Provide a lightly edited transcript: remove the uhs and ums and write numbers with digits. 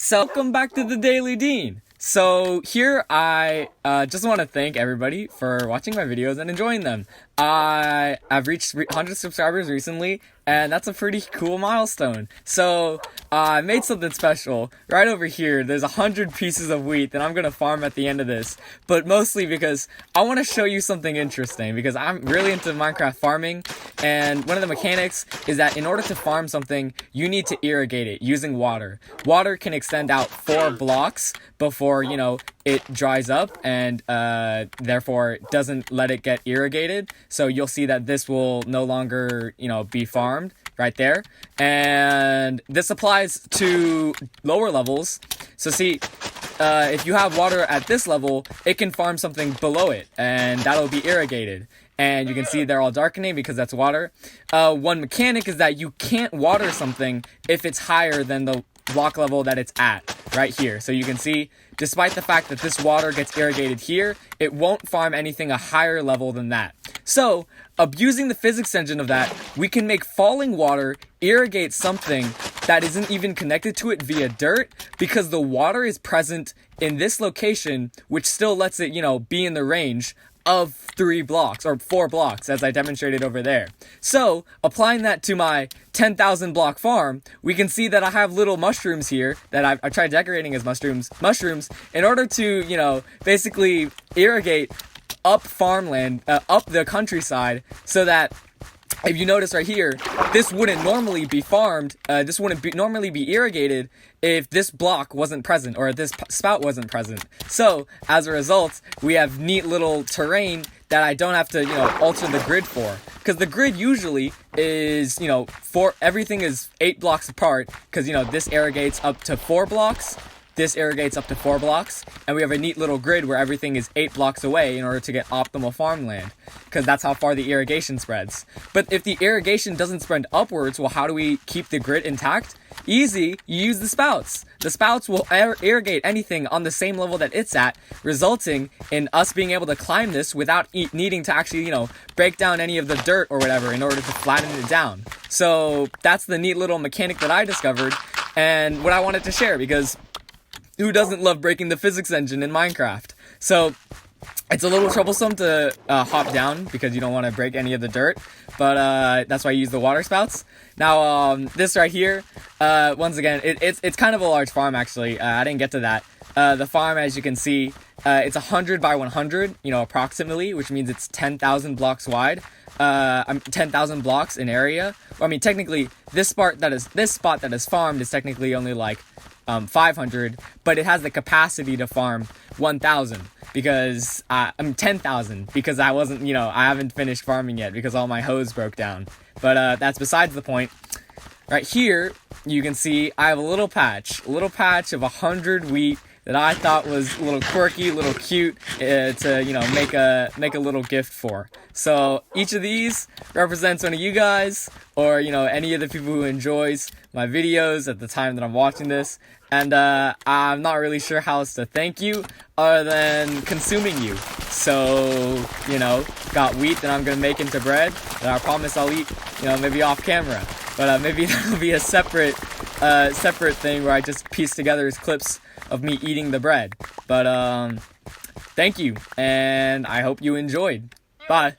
So, welcome back to the Daily Dean. So here I just want to thank everybody for watching my videos and enjoying them. I've reached 100 subscribers recently, and that's a pretty cool milestone. So I made something special. Right over here, there's 100 pieces of wheat that I'm going to farm at the end of this. But mostly because I want to show you something interesting, because I'm really into Minecraft farming. And one of the mechanics is that in order to farm something, you need to irrigate it using water. Water can extend out 4 blocks before, it dries up and therefore doesn't let it get irrigated. So you'll see that this will no longer, be farmed right there. And this applies to lower levels. So see, if you have water at this level, it can farm something below it, and that'll be irrigated. And you can see they're all darkening because that's water. One mechanic is that you can't water something if it's higher than the block level that it's at, right here. So you can see, despite the fact that this water gets irrigated here, it won't farm anything a higher level than that. So, abusing the physics engine of that, we can make falling water irrigate something that isn't even connected to it via dirt, because the water is present in this location, which still lets it, be in the range of 3 blocks or 4 blocks, as I demonstrated over there. So applying that to my 10,000 block farm, we can see that I have little mushrooms here that I've tried decorating as mushrooms in order to, basically irrigate up farmland, up the countryside, so that if you notice right here, this wouldn't normally be farmed, this wouldn't normally be irrigated if this block wasn't present, or if this spout wasn't present. So, as a result, we have neat little terrain that I don't have to, alter the grid for. Because the grid usually is, everything is 8 blocks apart, because, this irrigates up to 4 blocks, this irrigates up to 4 blocks, and we have a neat little grid where everything is 8 blocks away in order to get optimal farmland, because that's how far the irrigation spreads. But if the irrigation doesn't spread upwards, well, how do we keep the grid intact? Easy, you use the spouts. The spouts will irrigate anything on the same level that it's at, resulting in us being able to climb this without needing to actually, break down any of the dirt or whatever in order to flatten it down. So that's the neat little mechanic that I discovered, and what I wanted to share, because who doesn't love breaking the physics engine in Minecraft? So it's a little troublesome to hop down because you don't want to break any of the dirt, but that's why I use the water spouts. Now, this right here, once again, it's kind of a large farm, actually. I didn't get to that. The farm, as you can see, it's 100 by 100, approximately, which means it's 10,000 blocks wide. 10,000 blocks in area. Well, I mean, technically, this spot that is farmed is technically only like 500, but it has the capacity to farm 1,000 because 10,000, because I wasn't, I haven't finished farming yet because all my hose broke down. But that's besides the point. Right here, you can see I have a little patch of 100 wheat that I thought was a little quirky, a little cute, to, make a little gift for. So each of these represents one of you guys, or, any of the people who enjoys my videos at the time that I'm watching this. And I'm not really sure how else to thank you other than consuming you. So, got wheat that I'm going to make into bread that I promise I'll eat, maybe off camera. But maybe that'll be a separate thing where I just piece together clips of me eating the bread. But thank you, and I hope you enjoyed. Bye.